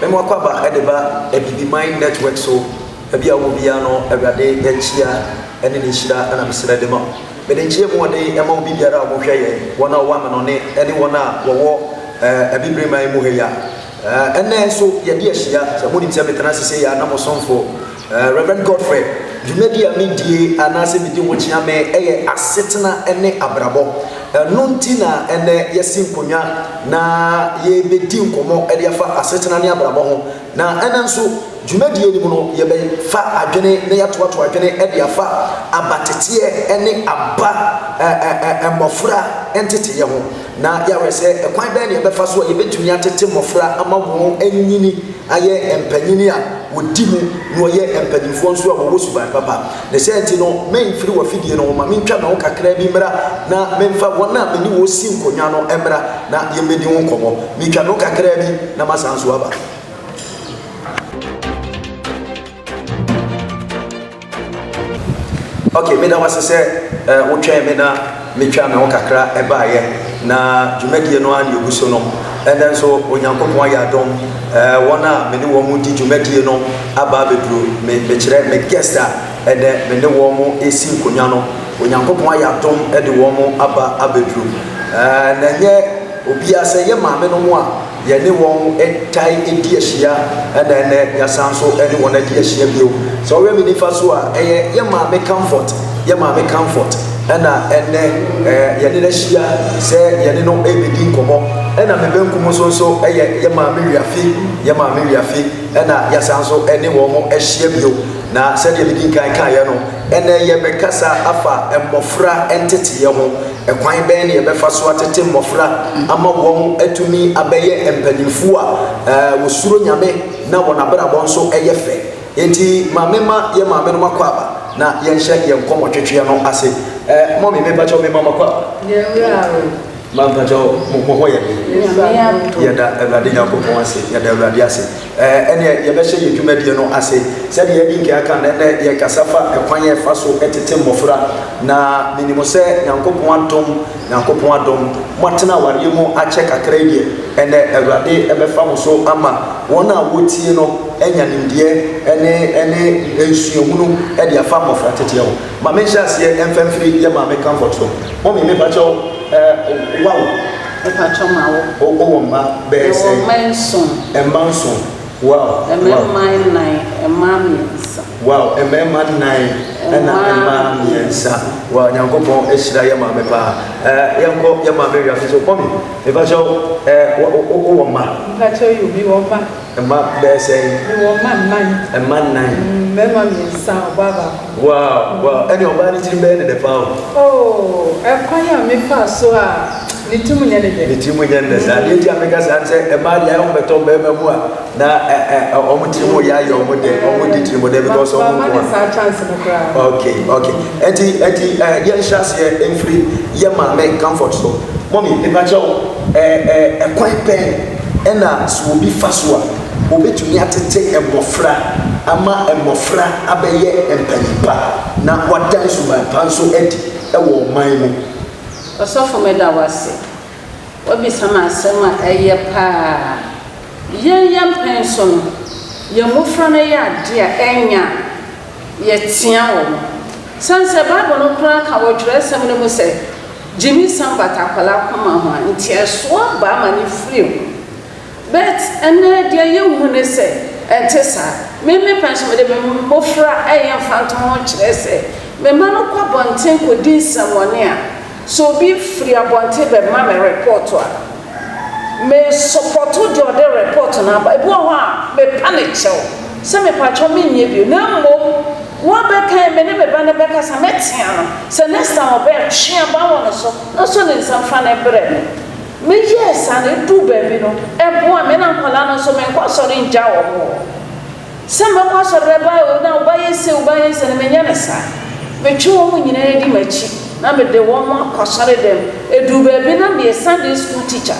Memo kwaba edeba ebibi mind network so ebi awo bia no ewade echia ene ne hira ana mesra de ma me de nchie mo de ema obi biara wo hwe ye wona wo amano ne ene wona wo ebibre man mu he ya ene so ye de ahia so mo ni tia metana sese ya na mo sonfo Reverend Godfrey Jumedi amidie anase midi wo chia me eye asetena ene abrabo nontina ene yesin konya na ye bedi nkomo ede afa asetena ne abrabo ho na ene nso Jumedi ni mu no ye be fa adwene ne yatoato adwene ede afa abatete ene aba mofra entity ye ho na ya wese ekwan ben ye be fa so ye betumi atete mofra ama wo anyini aye empanyini a wodimu no ye empanyinfo nso a wo suban papa ne senti no men firi wa fidie no ma mentwa na wo kakra bi mra na memfa wona meni wo si nkonya no emra na ye medi wo nkomo mitwa no kakra bi na masanso aba. Okay, me da wase se wo twa me na metwa me wo kakra ebaaye na Jumedi no an yoguso no and then so onyankopon ya dom wona me ne wo mu di Jumedi no aba bedru me kire me guest and me ne wo mu esi nkonya no onyankopon ya dom e de wo mu aba abedru na nye obi ase ye maame no mu a ye ne wo etai edi ahia and then ya sanso e ne wona di ahia bio so we me ni fa so a ye maame comfort ena ene ye ne ahia se ye ne no ebedi nkomo ena me benkum so ye maame wiafi ena ya sanso ene wo mo ahia bio na se de bedi kan ye no ene ye bekasa afa mmofra entity ye ho ekwan ben ye befa so atete mmofra ama wo atumi abeye empanimfu a wo suro nyame na wona brabo nso eye fe enti maame ye maame no makwaba na yenhye ye nkomo twetwe no ase mommy me bacho me mama kwa mam bacho mo hoye ye da Ewrade Nyankopon ase ye da Ewrade ase ene ye be hye ye dwumadie no ase se de ye dinka aka na ye kasafa ekwan ye fa so etete mmofra na minimo se Nyankopon adom motena ware mu ache kakra die ene Ewrade ebe fa mo so ama wona wotie no enya nimdie ene ensuamunu e de afa mmofra tete ho ma me nhyase emfamfiri ye ma me comfort so mommy me bacho wow pacho mawo o ma be say manson wow emman nine emamiensa wow emman nine ena emamiensa wow Nyankopon ehira ye ma me pa yenko ye ma me wiafi so mommy me bacho o ma pacho you be wo ma emma be say emman nine emamiensa baba wow any oba ni tiri be ne de pa oh ekwan ya me fa so a ni timu nyane sa ni ti ameka sa nse e ma dia o beto be mu a na o mu timu ya yo mo di timu de because o mu ko sa chance no kra okay enti ye nhyase enfri ye ma me comfort so mommy e ba cho kwan pen ena so obi fa so a obetumi atete emofra ama emofra abeye empanipa na wadan so ba panso edi e wo man mu osofo meda wase obi sama asema eye pa ye penso ye mofra na ye ade a enya ye tia wo sanse bible no kura ka wo twere sem ne mo se jimi sambata kwala kwama ho nti eso ba ma ni free but ene de ye hu ne se entesa me penso me de mofra eye fantom ho twere se me ma no kwa bonten ko din samone a so be free abonte be ma me report a me support the other report na ba ebu ho a me panic chew se me pacho me nye bi na mmo wa be kan me ne be ba na be ka sa metia no se next time obe twa ba won so no so ne nsam fa na bre me yes and do baby no ebu a me na nkola no so me nkwa so ri nja wo ho se me kwa so re ba o na uba yese ne me nya na sa me twa wo nyina di machi na me de wo mo akosare dem edu baby na me Sunday school teacher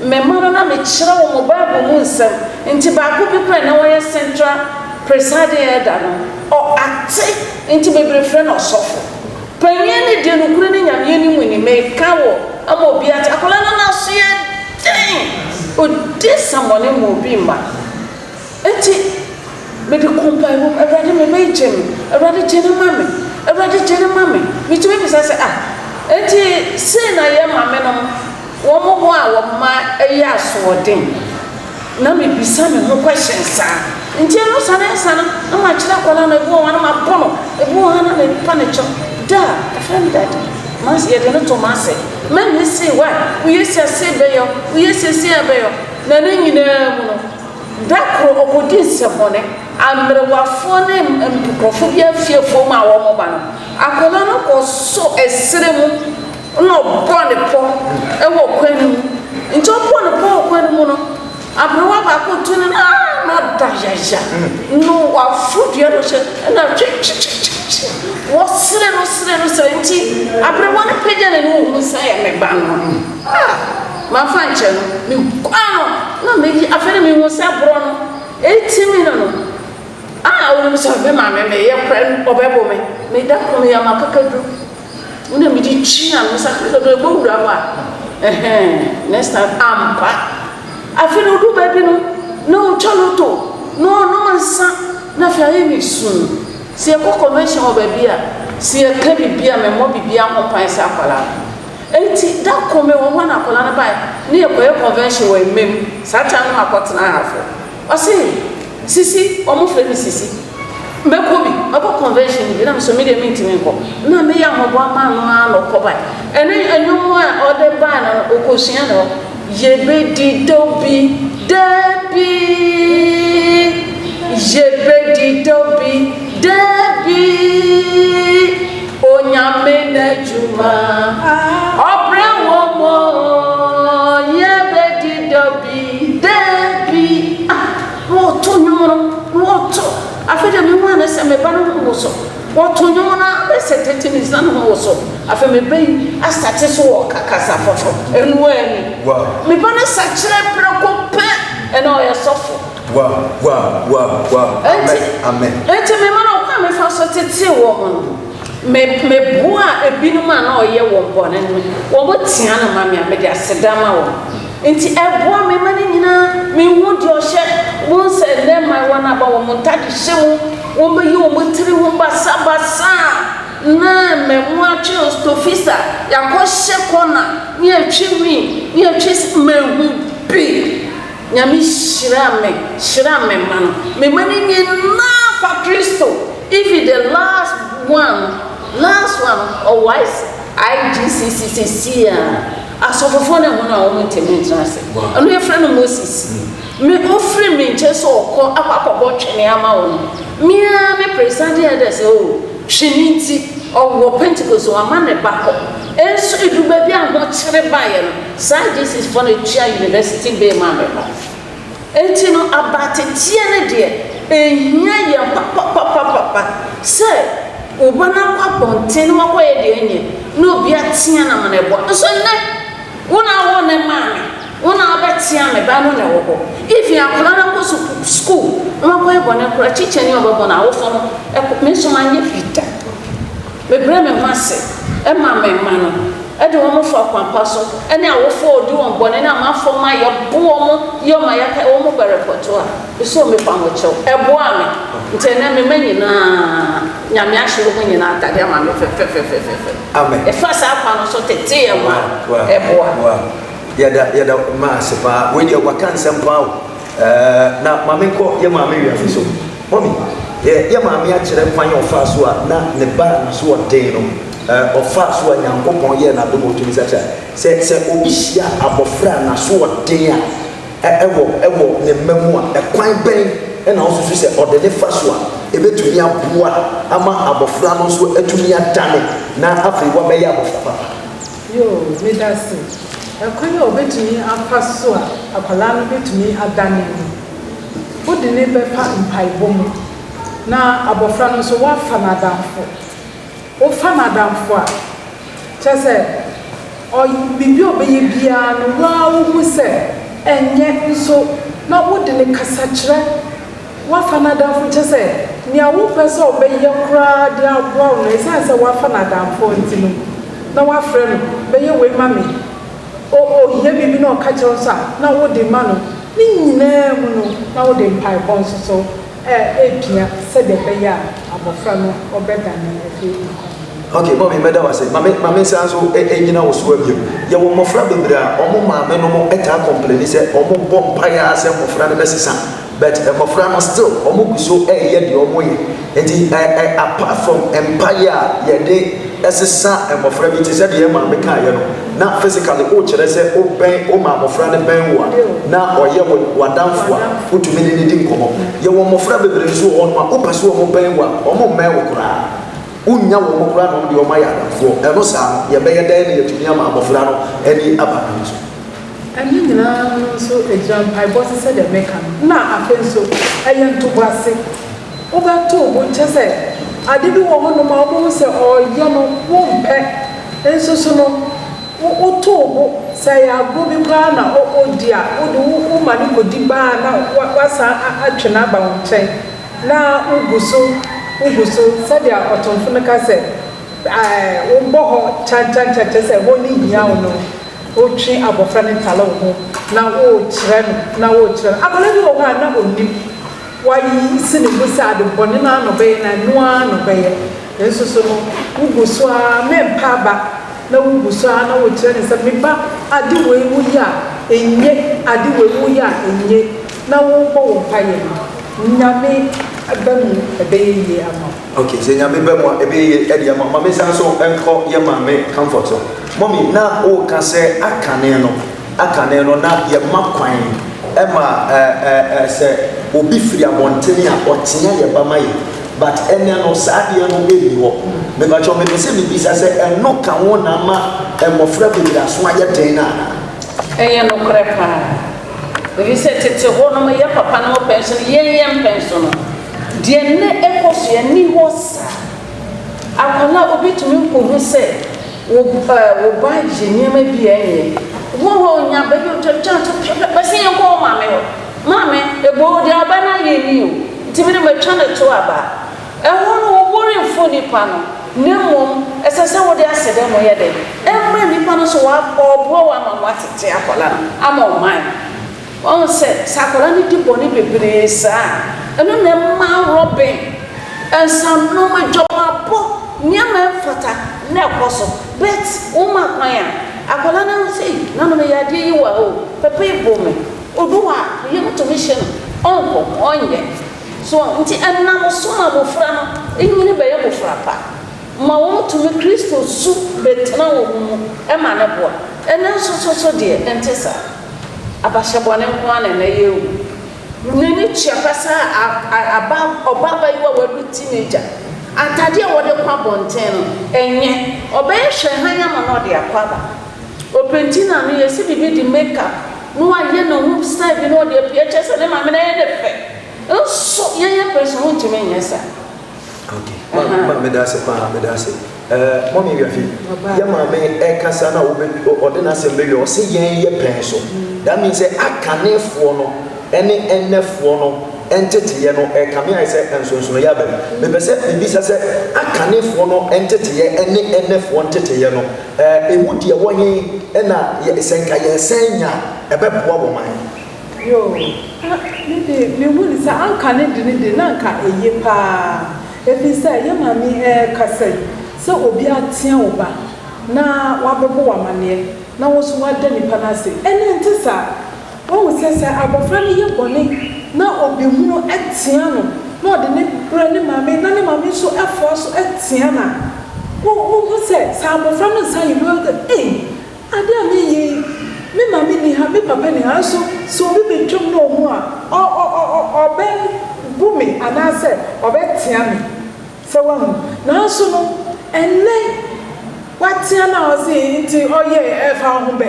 me mara na me kire wo mo Bible mu nsem nti ba ko bi kwa na wo ye central presiding elder no o ate nti be brefre no sofo panyen ne de no kure ne nyame ni mu ni me ka wo ama obi ate akola na so ye den o de samone mo bi ma eti me de kompa wo awrade me be gem awrade gene mame awrade gene mame me tumi bi say eti say na ye mame no wo mo ho a wo ma eyi asoden na me bisa me ho question sa nti no sana na ma kira kola na ebu wa na ma bono ebu wa na me pa ne cho da friend that mas ye de no to mase me me say wa we yes say be yo we yes say be yo na ne nyina mu no da kro obodi sebone amrewafo ne mprofo bia fiefo ma wo mo ba no akola no ko so esere mu no bone po e wo kwani nti bone po kwani mu no abrewa ba ko tuni na dajaja no wa fudie no se na wo sere no nti abrewa ne peja ne no mu sa ya me ba no ma fa nche no mi kwano na me afere mi wo sa bro no 80 no wo so be ma me ye kran obebo me da ko me ya makakadu una mi di china mo sa kakadu bo wura wa next time ampa afere odu ba bi no choloto no mansa na fa ye mi sun se ko convention obabia se ka bibia me mo bibia ho pan sa kwala enti da ko me wo na kwala na ba ni ye ko convention we mem satan no akotena hafo o sisi omo fremi sisi mekobi abo convention bi na so me de mentimi nko na me ya hobo ama no anoko ba ene anwum a ode ba na okosua no yebedi dobi debi onyame na juma obre wo mo yebedi dobi debi woto nyono afede me wana se me ba no ho so woto nyono na se tetini san ho so afa me bai astate so wo kakasa fofo enu ani me ba na sa kire preko pe ena o yesofo amen enti me ma na kwa me fa so tete wo mo me bua ebinu ma na o ye wo bone no wo mo tia na ma me amede asedama wo enti eboa me mani nyina me hu di ohye won se le mai wana ba wo montadi hyemu wo be yi wo motiri wo basa na me mu atwe ostofisa yakɔhye kona ni atwi ni atwi me hu bi nyame shira me man me mani nyina fa Kristo if the last one or wise IGCCC asofofo na ho na wo ntemi ntrase anu ye frɛ no Moses me ofri me nche so okɔ akɔkɔbɔ twene ama wo mia me present here say o twiniti owo Pentecost o ama ne bakɔ enso eduba bi a ho kyere bae no sa Jesus for the Chia University be ma me ba enti no abatetie ne de ehia ye papa say obana kwa bonten wakɔ ye de enye no bi atia na ma ne bɔ so ne una won e mami una abetia me ba no ne wo ho if you akora na go school ma ko e bona kora chiche ni obo na wo fo no e me so ma nye fita me bre me mase e ma me ma no e de wo mo fo kwampa so e ne awo fo odi won bone na ma fo ma ye bo mo ye ma ya ka wo mo bere poto a so me pa mo chew e bo a me ntene me manyina nyame ahye wo nyina atade ama me fe amen e fa sa pa no so tete e wa e bo a yada ma sepa we dey wakan sempa na mame ko ye mame wi afiso mommy ye mame a kire kwan yo fa so a na ne ba na so den no ofa so nyankopon ye na do motumi sacha se obi hia abofra na so den a ewo ne mamu a kwan ben e na osusu se odede fa so a ebetumi aboa ama abofra no so atumi adane na afri wa be ya abofra papa yo me dasi ekwan obetumi afa so a akwala no betumi adane wo de ne be fa mpaibom na abofra no so wa fa na damfo o fa na damfo a chese o bibi obeye bia no wa wo mu se enye nso na wo de ne kasa kire wa fa na damfo chese ni awo pese obeye kura de aboa no esa wa fa na damfo ntino na wa frɛ no beye we mame o ye bibi no ka kire so na wo de ma no ni nyina mu no na wo de mpai bon so epia se de be ya abofra no obeda na efi. Okay, mommy meda was say mama say so enyina wo so abiem ye wo mofra bebre a omo maame no mo eta complain say omo bom paya say mofra no besesa but mofra no still omo guso ye de omo ye enti apart from empire ye de esesa mofra bi te say de maame ka ye no na physically o kire say o ben o ma mofra no ben wo na oye wadanfo a otumi ne di nkomo ye wo mofra bebre so on ma o pese omo ben wo omo men wo kura unya wo mokura no de o ma ya dafo eno sa ye be ye dan ne yetumi ama abofra no eni aba no so ani nyina no so ejam pai boss se de meka na afen so ayen to base o ba to bo chese ade bi wo ho no ma wo se o ye no wo mpe enso so no o to bo se ya go bi kwa na o dia o de wo ma ni ko di ba na wasa atwena ba wo nchen na uguso sadia otonfo ka se wo boho chan se wo ni hia no o twi abofra ne tala wo na wo kire na akole bi wo ha na onim wayi sini busa de bone na no be na noa no be enso so no uguso a mempa ba na uguso a na wo kire ne se me ba ade wo wu ya enye ade wo wu ya enye na wo bo wo paye nyame abamu ebeye ama. Okay, say nyame bemu ebeye edi ama. Mama san so enko ye mame comfort so. Mommy na o ka say akane no na ye makwan ema say obi firi abontene a otea ye ba mai but ene no saade no ebi ho. Me ba cho me se me bisa say eno ka wo na ma emofra bi da so aye den na. Eye no krepa. We said to one of my papa no pension, yen pension. Dear ne ekos ye ni was. Akola obi to me ko say, wo buy nyema bi enye. Wo nya ba bi to chan to ba se yen ko ma me. Mame e bo dia ba na ye ni o. Ti me ma twa na to aba. E ho no wo bori foni pa no. Ne mom esese wo de asede mo ye de. E mma ni pa no so wa obro wa mama tete akola. Ama o man. On said, Sakura ni boni bebre sa. Eno na ma robin. And some no ma joba po. Nyama fata na koso. Bet o ma kwaya. Akola na say, na no me yade yi wa o. Pepe bo me. Oduwa, ye mo to mission. Onko, onye. So nti enna mo so ma bo fra no. Enyini be ye bo fra pa. Ma wo to me Kristo su betena wo mu. E ma ne bo. Ena so de entesa. Abashabwane nkwana na yewu nani chiakasa obaba yiwa wadu teenager atade wode kwa bonten enye obaye hwehanya ma no de akwaba opentina no yesi bibi di makeup no aye no hu style bi no de ph ne ma me na ye de fe so ye person won timi nyesa. Okay, ma me da se pa me da se mommy wi afi ya ma me kasa na ode na se mbewe o se yen ye pen so. That means akanefo no ene enefo no entity no kame ai say ensonso ya ba me be say bibi say akanefo no entity ene enefo entity no emu de wonye na ye senka ye senya ebeboa bo man yo me mu ni sa ankane de na nka eye pa efi say ye mami kasa so obi atia oba na wabebo wa mane na wo so wada nipa na se ene ntisa wo sese abofra ni ye bone na obi hunu etia no na ode ne bra ne mame na ne mame so efo so etia na wo se sa abofra no sa yi lo ade a me yi me mame ni ha me papa ni ha so obi betwom no ho a obe bumi anase obe tia me so wo na so no ene watia na ozi nti oye efa ho be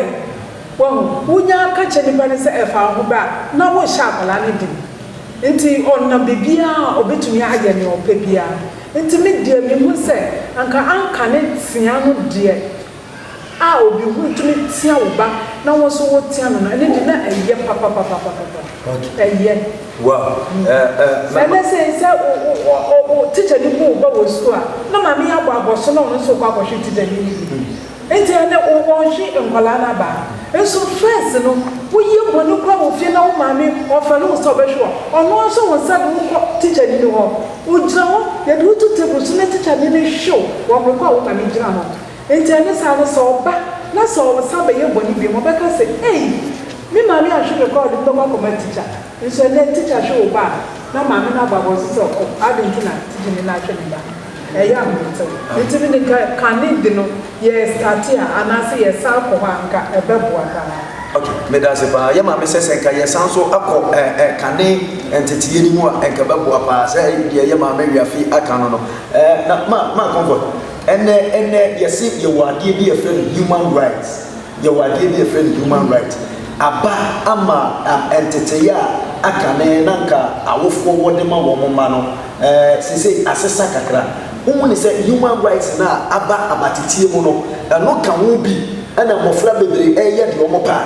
wo wunya ka cheni bane se efa ho ba na wo shakola ne di nti onna bibia obetumi aye ne opebia nti me die me hu se anka ne tia no die a obi hu tumi tia wo ba na wo so wo tia no na ne di na eye papa eye wow na say o teacher ni ko ba wo school na mami abo so no so kwa ko teacher ni enti ene o won hwe nkwala na ba enso first sometimes no woyɛ bɔne kora wɔ fie na wo maame ɔfa no wo sɛ ɔbɛhwɛ ɔno nso wo nsa de wokɔ teacher ni hɔ wogyina hɔ yɛde woto table so na teacher ni ne hyew wɔ mmerɛkɔ a wo maame gyina hɔ nti ɛne saa no sɛ ɔba na sɛ ɔsa bɛyɛ bɔne bi mu ɔbɛka sɛ ei me maame ahwɛ me kɔ ɔde mbɛkɔ akɔma teacher nso ɛnɛ teacher hwɛ wo ba na maame no aba bɔ so sɛ ade nti na teacher ni no ahwɛ ne ba ɛyɛ amotew nti me ne kane de no yɛ starte a anaasɛ yɛ sa akɔ hɔ anka ɛbɛboa paa. Okay, medase pa ya ma me sese ka ye sanso akọ kane enteteye ni mu a enka bebo apa se ye ma me wiafi aka no no na ma comfort ene yesi ye wade bi e friend human rights ye wade bi e friend human rights aba ama enteteye aka ne nanka awofo wode ma wo ma no sese asesa kakra wo ne se human rights na aba abatetie mu no no ka wo bi ana mofra bebre eye de omo pa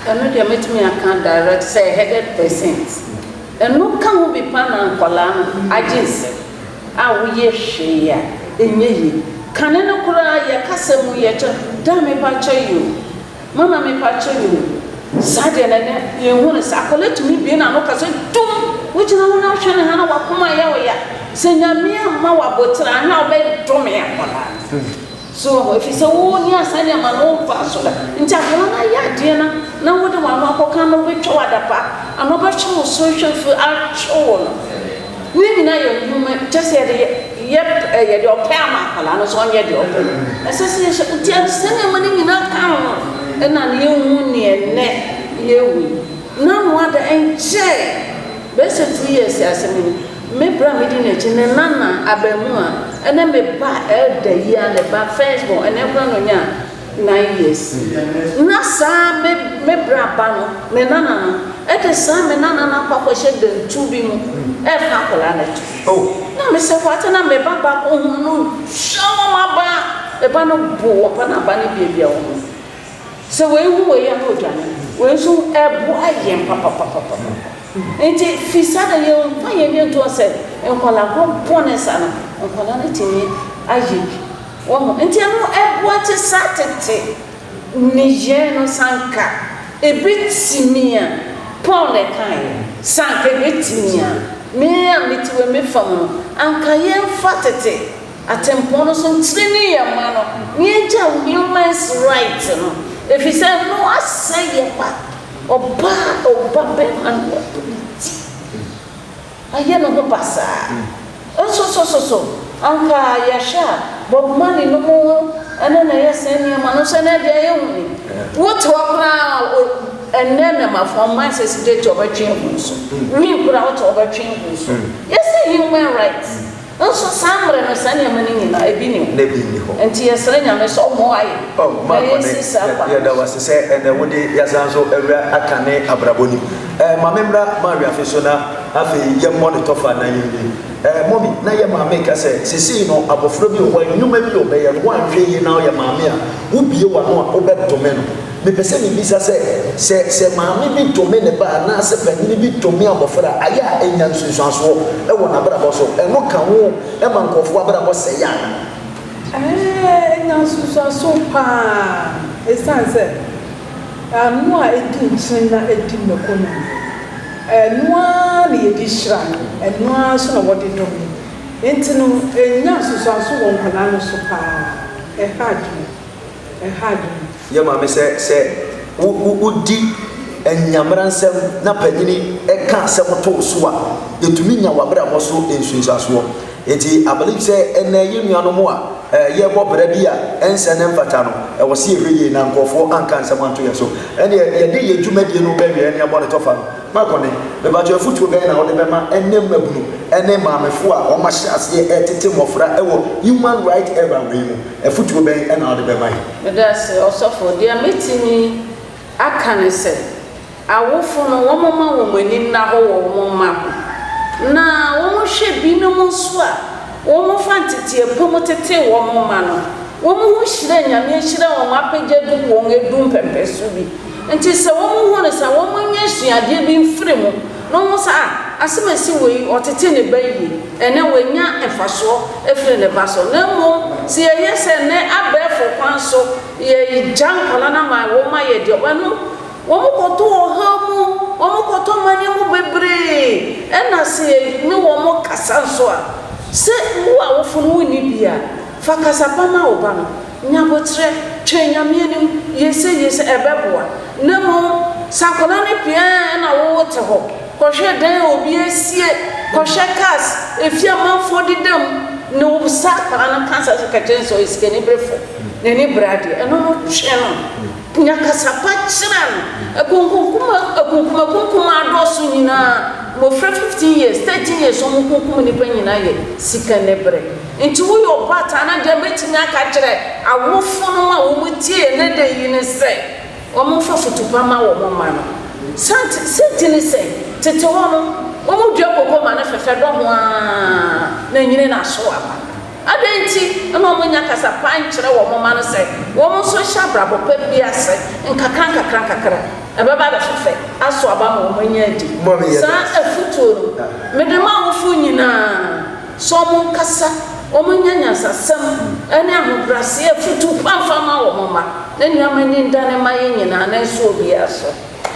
eno de metumi aka direct say 100% eno ka ho bi pa na nkola no agency a wo ye hwe ya enye yi kane no kura ye kasemu ye cho da me pa cho you mama me pa cho you sade na ne ye hu ne sakola tumi bi na no ka so dum wo gina ho na hwe ne ha na wakoma ye wo ya se nyame ma wabotra na obe dum ya kola so if you say oh ni asani ama no fa so la ntia kola na ya de na wo de wa ma koka no we twa adapa ano ba cho social for actual ni na yo human just say ye de opa ma kola no so onye de opa esese ntia sani ama ni na ka no na ye hu ni ene ye wi na no ada enche be se 2 years asemi me bra me di na chi ne nana abamu a ene me ba elda ya ne ba first born ene bra no nya 9 years na sa me bra ba no me nana no e de sa me nana na kwa hye de tu bi mu e fa kola na tu na me se kwata na me ba ko hu no show ma ba e ba no bo pa na ba ne bia wo se we hu we ya no dwane we so e bo ayem papa enti fisada ye fa ye ni to se enkola go bonesa na enkola na timi ayi wo mo enti no ebo ati satete ni je no sanka ebitimia paul le kan sanka ebitimia me amitiwe me fam anka ye fatete atempo no so ntrini ye ma no ni eja human rights no if you say no asay ye pa oba be man aye no passa so anka yasha bob mani no mo ana na yeseni ma no se na de aye huni what wakra enena ma from my state to obetwen so we kura what obetwen so yes human rights also samre no sani amani ni na ebi ni ho enti yesre nyame so mo aye ma ko ne ya da wase se ene wode yasanso awura akane abraboni ma memra ma wi afeso na afi ye mo ne tofa na yindi mommy na ye ma make say sisi no abofro bi ho nyuma bi obeye no anhwe yi na ye ma me a wo bie wa no obedome no me pese mi bisa se ma me bi tome ne ba na se panini bi tome abofra aya enya nsunsuaso e wo na bra bo so e no ka ho e ma nkofo abra bo se ya enya nsunsuaso pa esanse anu a edi nchin na edi mekono enua na yedi hira enua so na wode dom enti no enya nsunsuaso wo nkana no so pa e hadu ye ma me se wudi enyamransem na panyini e ka asem to so a etumi nya wabra mo so ensunsuaso enti I believe say ene yenuano mo a ye bo bra bi a ense ne mfata no e wo se ehweye na nkofo anka nsem anto ye so ene ye de ye dwumadie no ba wi ene abo ne tofa no makone be ba jo futuo be na wo de be ma ene mabunu ene maamefo a o ma hyase e tete mofra e wo human right ever we mu e futuo be na wo de be ma me da se osofo dia metimi aka ne se awofo no wo mama wo mani na ho wo mama na wo hwe bi no mo so a wo mo fantete pomotete wo mama no wo mo ho hyira nyame hyira wo apagya du wo ngedum pempesu bi nti se wo mo ho ne sa wo mo nya suade bi mfire mu no mo sa asemasi wei otete ne bayi ene wanya efaso efire ne baso na mo se ye se ne abefo kwan so ye jankola na ma wo ma ye de wanu koto ohamu koto mani mu bebre ena se me wo kasa nso a se wo a wofunu ni bia fa kasa pa ma wo ba no nyabotre twanyamienim yese ebeboa nemo sakola ne pia na wo te ho kohwe dan obi esie kohwe kas efia manfo didam no sakara na kansa sekatenso iskeni brefo neni bradi eno no tweno punya kasapa kyerɛ akunkuma adoso nyina mo 15 years 13 years so mo kunkuma ni pa nyina ye sika ne bre nti wo yo bata na de betimi aka kyerɛ awofo no ma wo mutie ne de yi ne sɛ wo mo fa fotopa ma wo mo ma no senti ne sɛ tete wo no wo mo dua kokoma ma na fefe do ho a na nyine na so aba adenti na mo nya kasa pan kyerɛ wo mo ma no sɛ wo mo so hya brabo pa bia sɛ nkakra ebaba ba fefe aso aba mo mo nya di sa afuto me de ma wo fu nyina so mo kasa wo mo nya nyasasam ene ahobrase afuto pamfa ma wo mo ma na nyama ni ndane ma ye nyina na so obi aso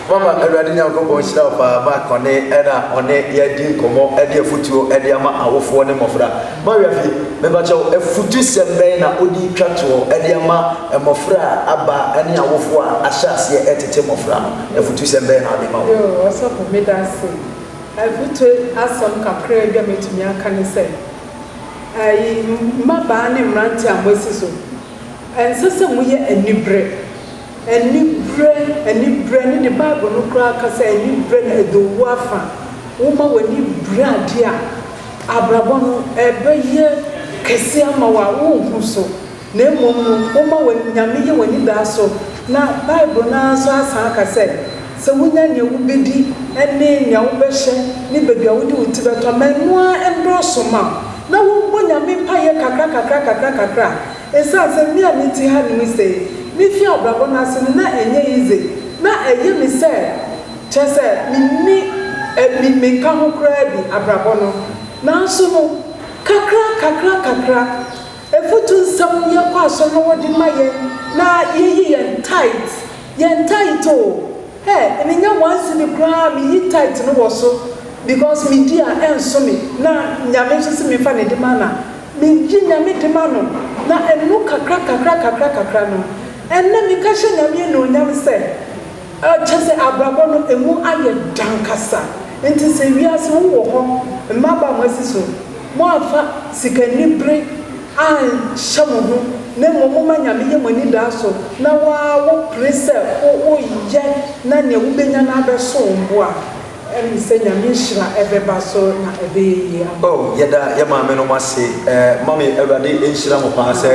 Mama, everybody now go on shop ba kone era one ye din komo e de futuo e de ama awofo ne mofra. Maria fi me ba chawo e futu sembe na odi twato e de ama mofra aba ene awofo a ahyase e tete mofra e futu sembe na de ma. Yo, what's up me that say? I futu asom kakra bia metumi aka ne say. Ai maba ne mranti amwesi so. Ensese mu ye anibre. Anibre ne de Bible no kra ka say anibre na edowu afa. Woma wani brade a abrabo no ebeye kese ama wa wo hu so. Na emom woma wani nyame ye wani da so. Na Bible na so asa ka say se wonya ne wubedi ene nya wobehye ne bedua wodi utibeto manua endroso ma. Na wo nyame pa ye kakra. Esa se mi amiti ha ni say mi fi abrabo na se na enye ize na eye mi se chese mi ka ho kra bi abrabo no na so no kakra efutu nsam ye kwa so no wodi maye na ye tight o eni nya once ni kra mi yi tight no wo so because mi dia enso mi na nyame so se mi fa ne de mana mi ji nyame de mano na enu kakra no enne mi ka hye nyame no nyame se chese abrabo no emu aye dankasa enti se wiase wo ho mmaba mwasiso mo afa sikani bre an shamu ho na mo nyame ye mani da so na wo prese wo ye na ne wo benya na abeso mbo a emi se nyame hira ebeba so na ebeye oh yeda ye ma me no mase mami Ewurade enhira mo pa se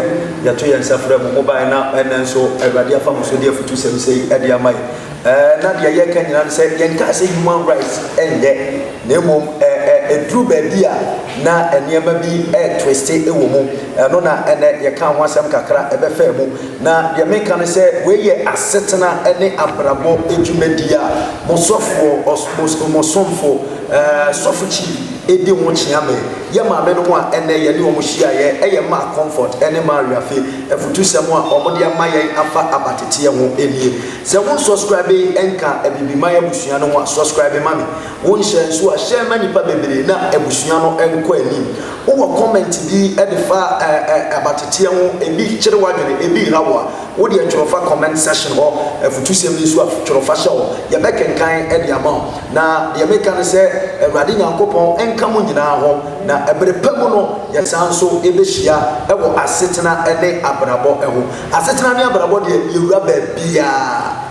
ye to ye nsafra mo mobile na enenso Ewurade afa mo so de afutu sem sei e de amai na de ye ka nyina se ye nka se human rights ende na mom edru ba bia na eniema bi twist e wo mu no na ene ye ka ho asem kakra e be fa mu na ye meka ne se we ye asetena ene abrabo edwumadi a mo somfo sofuchi edi wo chiame ye ma me no a ene ye ne wo hia ye ma comfort ene Maria fe efutu sem a omode ama ye afa abatete ye ho enie se wo subscribe enka ebibi ma ye busua no ho subscribe ma me wo nhye nso a share ma nipa bebere na ebusua no enko ani wo comment bi edifa abatete ho ebi kire wadwene ebi rawa wo de tworofa comment section ho efutu sem nso a tworofa hye ho ye bekenkan edi ama na ye meka ne se Ewurade Nyankopon enka mo nyina ho na ebere pemu no ye sanso ebehia ewo asetena ene abrabo eho asetena ne abrabo de yewura ba bia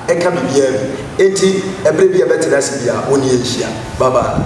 eka bibia bi enti ebere bia betena sibia oni ehia baba